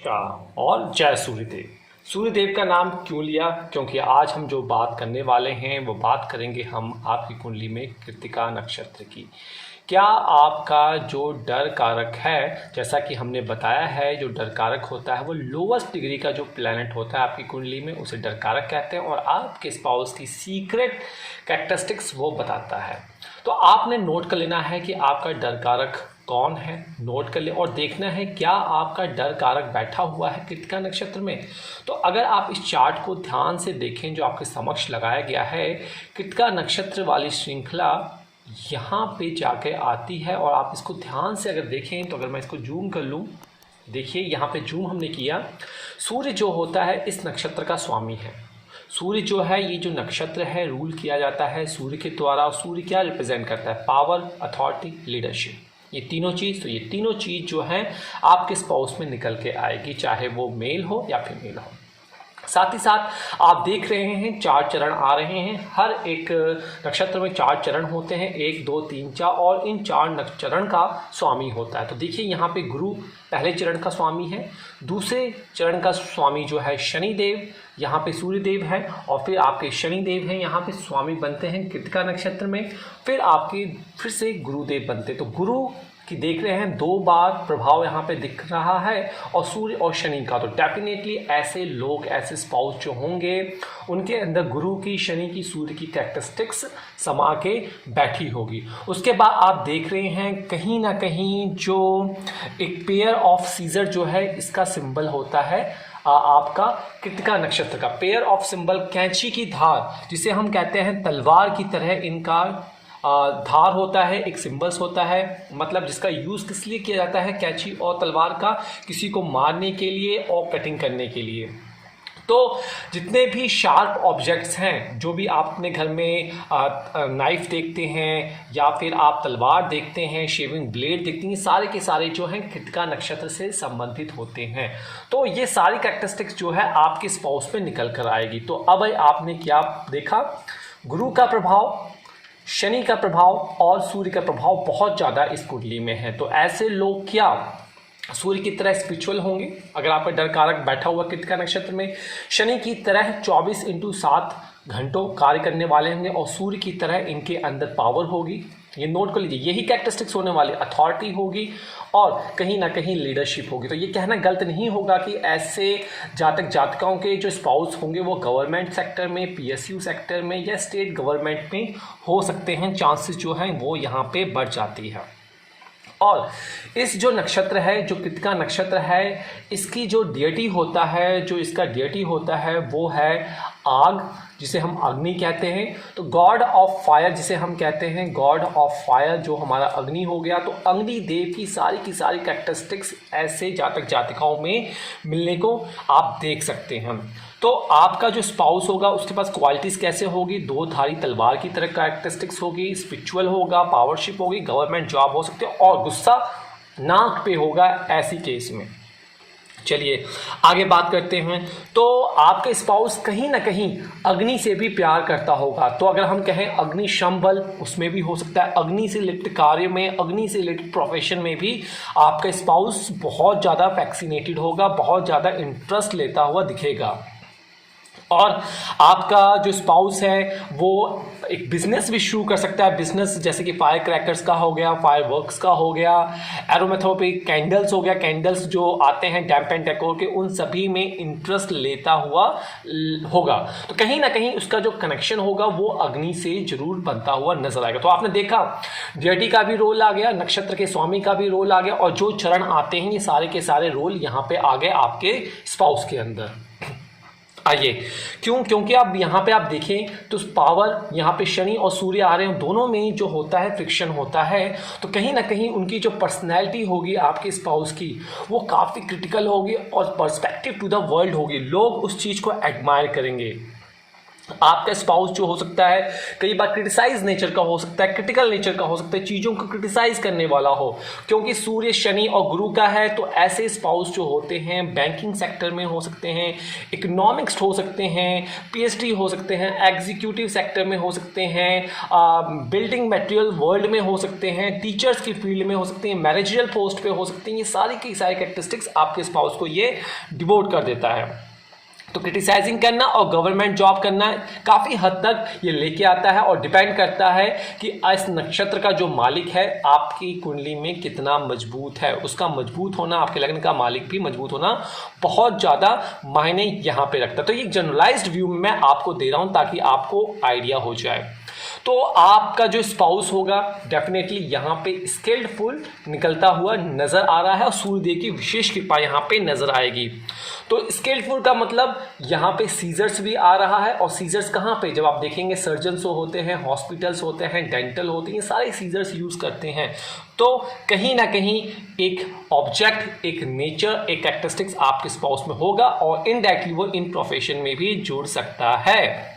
और जय सूर्यदेव। सूर्यदेव का नाम क्यों लिया? क्योंकि आज हम जो बात करने वाले हैं वो बात करेंगे हम आपकी कुंडली में कृत्तिका नक्षत्र की। क्या आपका जो डर कारक है, जैसा कि हमने बताया है, जो डर कारक होता है वो लोवेस्ट डिग्री का जो प्लैनेट होता है आपकी कुंडली में उसे डर कारक कहते हैं, और आपके स्पाउस की सीक्रेट कैरेक्टरिस्टिक्स वो बताता है। तो आपने नोट कर लेना है कि आपका डर कारक कौन है, नोट कर ले, और देखना है क्या आपका डर कारक बैठा हुआ है कृत्तिका नक्षत्र में। तो अगर आप इस चार्ट को ध्यान से देखें जो आपके समक्ष लगाया गया है, कृत्तिका नक्षत्र वाली श्रृंखला यहाँ पे जाके आती है, और आप इसको ध्यान से अगर देखें तो अगर मैं इसको जूम कर लूँ, देखिए यहाँ पे जूम हमने किया। सूर्य जो होता है इस नक्षत्र का स्वामी है। सूर्य जो है, ये जो नक्षत्र है रूल किया जाता है सूर्य के द्वारा। सूर्य क्या रिप्रेजेंट करता है? पावर, अथॉरिटी, लीडरशिप, ये तीनों चीज़। तो ये तीनों चीज़ जो हैं आपके स्पाउस में निकल के आएगी, चाहे वो मेल हो या फीमेल हो। साथ ही साथ आप देख रहे हैं 4 चरण आ रहे हैं। हर एक नक्षत्र में 4 चरण होते हैं, 1 2 3 4, और इन 4 चरण का स्वामी होता है। तो देखिए यहाँ पे गुरु पहले चरण का स्वामी है, दूसरे चरण का स्वामी जो है शनिदेव, यहाँ पे सूर्यदेव है, और फिर आपके शनिदेव हैं यहाँ पे स्वामी बनते हैं कृत्तिका नक्षत्र में। फिर आपके फिर से गुरुदेव बनते हैं। तो गुरु कि देख रहे हैं 2 बार प्रभाव यहाँ पे दिख रहा है, और सूर्य और शनि का। तो डेफिनेटली ऐसे लोग, ऐसे स्पाउस जो होंगे उनके अंदर गुरु की, शनि की, सूर्य की कैरेक्टरिस्टिक्स समा के बैठी होगी। उसके बाद आप देख रहे हैं कहीं ना कहीं जो एक पेयर ऑफ सीजर जो है इसका सिंबल होता है आपका कृत्तिका नक्षत्र का। पेयर ऑफ सिंबल, कैंची की धार जिसे हम कहते हैं, तलवार की तरह इनका धार होता है, एक सिंबल्स होता है, मतलब जिसका यूज़ किस लिए किया जाता है, कैंची और तलवार का, किसी को मारने के लिए और कटिंग करने के लिए। तो जितने भी शार्प ऑब्जेक्ट्स हैं, जो भी आप अपने घर में नाइफ देखते हैं या फिर आप तलवार देखते हैं, शेविंग ब्लेड देखते हैं, सारे के सारे जो हैं कृत्तिका नक्षत्र से संबंधित होते हैं। तो ये सारी कैरेक्टरिस्टिक्स जो है आपके स्पाउस पे निकल कर आएगी। तो अब आपने क्या देखा? गुरु का प्रभाव, शनि का प्रभाव और सूर्य का प्रभाव बहुत ज़्यादा इस कुंडली में है। तो ऐसे लोग क्या सूर्य की तरह स्पिरिचुअल होंगे अगर आपका डर कारक बैठा हुआ कृत्तिका नक्षत्र में, शनि की तरह 24/7 घंटों कार्य करने वाले होंगे, और सूर्य की तरह इनके अंदर पावर होगी। ये नोट कर लीजिए, यही कैरेक्टरिस्टिक्स होने वाली, अथॉरिटी होगी और कहीं ना कहीं लीडरशिप होगी। तो ये कहना गलत नहीं होगा कि ऐसे जातक जातिकाओं के जो स्पाउस होंगे वो गवर्नमेंट सेक्टर में, पीएसयू सेक्टर में या स्टेट गवर्नमेंट में हो सकते हैं। चांसेस जो हैं वो यहाँ पे बढ़ जाती है। और इस जो नक्षत्र है, जो कृत्तिका नक्षत्र है, इसकी जो डियटी होता है, जो इसका डियटी होता है वो है आग, जिसे हम अग्नि कहते हैं। तो गॉड ऑफ फायर जिसे हम कहते हैं, गॉड ऑफ फायर जो हमारा अग्नि हो गया। तो अग्नि देव की सारी कैरेक्टरिस्टिक्स ऐसे जातक जातिकाओं में मिलने को आप देख सकते हैं। तो आपका जो स्पाउस होगा उसके पास क्वालिटीज़ कैसे होगी? 2 धारी तलवार की तरह कैरेक्टरिस्टिक्स होगी, स्पिरिचुअल होगा, पावरशिप होगी, गवर्नमेंट जॉब हो सकती है, और गुस्सा नाक पे होगा ऐसी केस में। चलिए आगे बात करते हैं। तो आपका स्पाउस कहीं ना कहीं अग्नि से भी प्यार करता होगा। तो अगर हम कहें अग्नि शंबल, उसमें भी हो सकता है। अग्नि से रिलेटेड कार्य में, अग्नि से रिलेटेड प्रोफेशन में भी आपका स्पाउस बहुत ज़्यादा फैक्सिनेटेड होगा, बहुत ज़्यादा इंटरेस्ट लेता हुआ दिखेगा। और आपका जो स्पाउस है वो एक बिजनेस भी शुरू कर सकता है। बिजनेस जैसे कि फायर क्रैकर्स का हो गया, फायर वर्क्स का हो गया, एरोमेथेरेपी, कैंडल्स हो गया, कैंडल्स जो आते हैं डैम्प एंड डेकोर के, उन सभी में इंटरेस्ट लेता हुआ होगा। तो कहीं ना कहीं उसका जो कनेक्शन होगा वो अग्नि से जरूर बनता हुआ नजर आएगा। तो आपने देखा डियटी का भी रोल आ गया, नक्षत्र के स्वामी का भी रोल आ गया, और जो चरण आते हैं ये सारे के सारे रोल यहाँ पे आ गए आपके स्पाउस के अंदर। आइए, क्योंकि आप यहाँ पे आप देखें तो पावर यहाँ पे शनि और सूर्य आ रहे हैं, दोनों में जो होता है फ्रिक्शन होता है। तो कहीं ना कहीं उनकी जो पर्सनैलिटी होगी आपके स्पाउस की वो काफ़ी क्रिटिकल होगी और पर्सपेक्टिव टू द वर्ल्ड होगी। लोग उस चीज़ को एडमायर करेंगे। आपका स्पाउस जो हो सकता है कई बार क्रिटिसाइज नेचर का हो सकता है, क्रिटिकल नेचर का हो सकता है, चीज़ों को क्रिटिसाइज करने वाला हो, क्योंकि सूर्य शनि और गुरु का है। तो ऐसे स्पाउस जो होते हैं बैंकिंग सेक्टर में हो सकते हैं, इकोनॉमिक्स हो सकते हैं, पीएचडी हो सकते हैं, एग्जीक्यूटिव सेक्टर में हो सकते हैं, बिल्डिंग मटेरियल वर्ल्ड में हो सकते हैं, टीचर्स की फील्ड में हो सकते हैं, मैनेजरियल पोस्ट पे हो सकते हैं। ये सारी की सारी कैरेक्टरिस्टिक्स आपके स्पाउस को ये डिवोट कर देता है। तो क्रिटिसाइजिंग करना और गवर्नमेंट जॉब करना काफ़ी हद तक ये लेके आता है और डिपेंड करता है कि इस नक्षत्र का जो मालिक है आपकी कुंडली में कितना मजबूत है। उसका मजबूत होना, आपके लग्न का मालिक भी मजबूत होना बहुत ज़्यादा मायने यहाँ पे रखता है। तो ये जनरलाइज्ड व्यू में मैं आपको दे रहा हूँ ताकि आपको आइडिया हो जाए। तो आपका जो स्पाउस होगा डेफिनेटली यहाँ पे स्किल्डफुल निकलता हुआ नजर आ रहा है और सूर्यदेव की विशेष कृपा यहाँ पे नजर आएगी। तो स्किल्डफुल का मतलब यहाँ पे सीजर्स भी आ रहा है, और सीजर्स कहाँ पे, जब आप देखेंगे सर्जन्स होते हैं, हॉस्पिटल्स होते हैं, डेंटल होते हैं, सारे सीजर्स यूज करते हैं। तो कहीं ना कहीं एक ऑब्जेक्ट, एक नेचर, एक कैरेक्टरिस्टिक्स आपके स्पाउस में होगा और इनडायरेक्टली वो इन प्रोफेशन में भी जुड़ सकता है।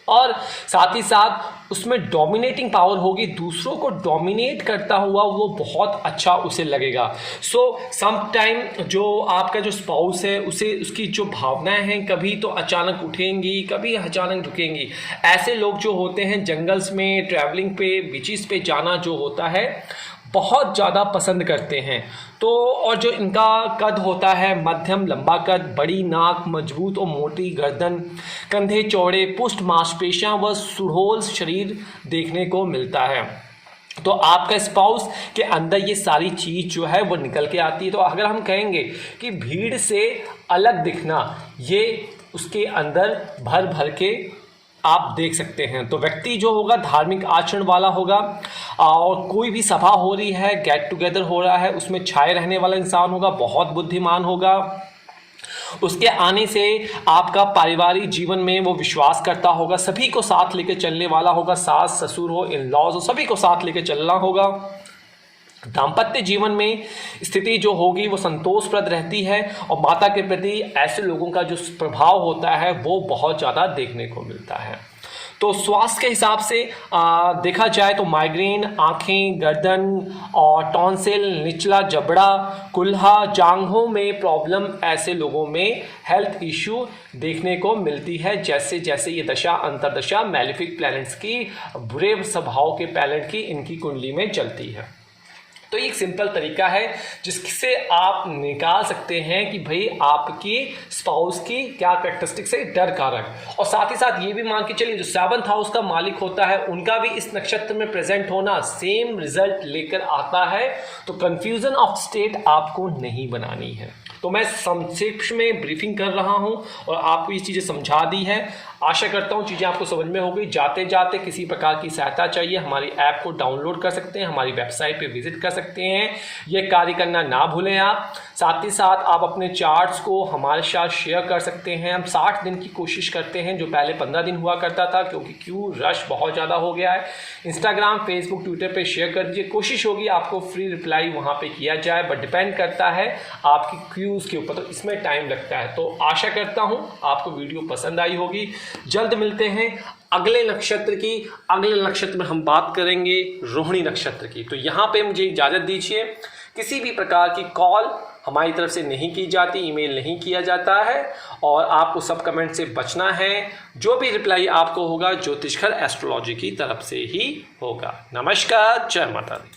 और साथ ही साथ उसमें डोमिनेटिंग पावर होगी, दूसरों को डोमिनेट करता हुआ वो बहुत अच्छा उसे लगेगा। सो सम टाइम जो आपका जो स्पाउस है उसे उसकी जो भावनाएं हैं कभी तो अचानक उठेंगी, कभी अचानक झुकेंगी। ऐसे लोग जो होते हैं जंगल्स में ट्रैवलिंग पे, बीचेस पे जाना जो होता है बहुत ज़्यादा पसंद करते हैं। तो और जो इनका कद होता है मध्यम लंबा कद, बड़ी नाक, मजबूत और मोटी गर्दन, कंधे चौड़े, पुष्ट मांसपेशियां व सुडौल शरीर देखने को मिलता है। तो आपका स्पाउस के अंदर ये सारी चीज़ जो है वो निकल के आती है। तो अगर हम कहेंगे कि भीड़ से अलग दिखना, ये उसके अंदर भर भर के आप देख सकते हैं। तो व्यक्ति जो होगा धार्मिक आचरण वाला होगा, और कोई भी सभा हो रही है, गेट टुगेदर हो रहा है, उसमें छाए रहने वाला इंसान होगा, बहुत बुद्धिमान होगा। उसके आने से आपका पारिवारिक जीवन में वो विश्वास करता होगा, सभी को साथ लेकर चलने वाला होगा, सास ससुर हो, इन लॉज हो, सभी को साथ लेकर चलना होगा। दाम्पत्य जीवन में स्थिति जो होगी वो संतोषप्रद रहती है, और माता के प्रति ऐसे लोगों का जो प्रभाव होता है वो बहुत ज़्यादा देखने को मिलता है। तो स्वास्थ्य के हिसाब से देखा जाए तो माइग्रेन, आँखें, गर्दन और टॉन्सिल, निचला जबड़ा, कुल्हा, जांघों में प्रॉब्लम ऐसे लोगों में हेल्थ इश्यू देखने को मिलती है, जैसे जैसे ये दशा अंतरदशा मैलेफिक प्लैनेट्स की, बुरे स्वभाव के प्लैनेट की इनकी कुंडली में चलती है। तो एक सिंपल तरीका है जिससे आप निकाल सकते हैं कि भाई आपकी स्पाउस की क्या कैरेक्टरिस्टिक्स है डर कारक। और साथ ही साथ ये भी मान के चलिए जो 7th हाउस का मालिक होता है उनका भी इस नक्षत्र में प्रेजेंट होना सेम रिजल्ट लेकर आता है। तो कंफ्यूजन ऑफ स्टेट आपको नहीं बनानी है। तो मैं संक्षेप में ब्रीफिंग कर रहा हूं और आपको ये चीज़ें समझा दी है। आशा करता हूँ चीज़ें आपको समझ में हो गई। जाते जाते किसी प्रकार की सहायता चाहिए, हमारी ऐप को डाउनलोड कर सकते हैं, हमारी वेबसाइट पे विजिट कर सकते हैं। ये कार्य करना ना भूलें आप। साथ ही साथ आप अपने चार्ट्स को हमारे साथ शेयर कर सकते हैं। हम 60 दिन की कोशिश करते हैं, जो पहले 15 दिन हुआ करता था, क्योंकि रश बहुत ज़्यादा हो गया है। इंस्टाग्राम, फेसबुक, ट्विटर पर शेयर कर दीजिए। कोशिश होगी आपको फ्री रिप्लाई वहाँ पर किया जाए, बट डिपेंड करता है आपकी क्यूज़ के ऊपर, तो इसमें टाइम लगता है। तो आशा करता हूँ आपको वीडियो पसंद आई होगी। जल्द मिलते हैं अगले नक्षत्र की। अगले नक्षत्र में हम बात करेंगे रोहिणी नक्षत्र की। तो यहाँ पे मुझे इजाज़त दीजिए। किसी भी प्रकार की कॉल हमारी तरफ से नहीं की जाती, ईमेल नहीं किया जाता है, और आपको सब कमेंट से बचना है। जो भी रिप्लाई आपको होगा ज्योतिषघर एस्ट्रोलॉजी की तरफ से ही होगा। नमस्कार, जय माता दी।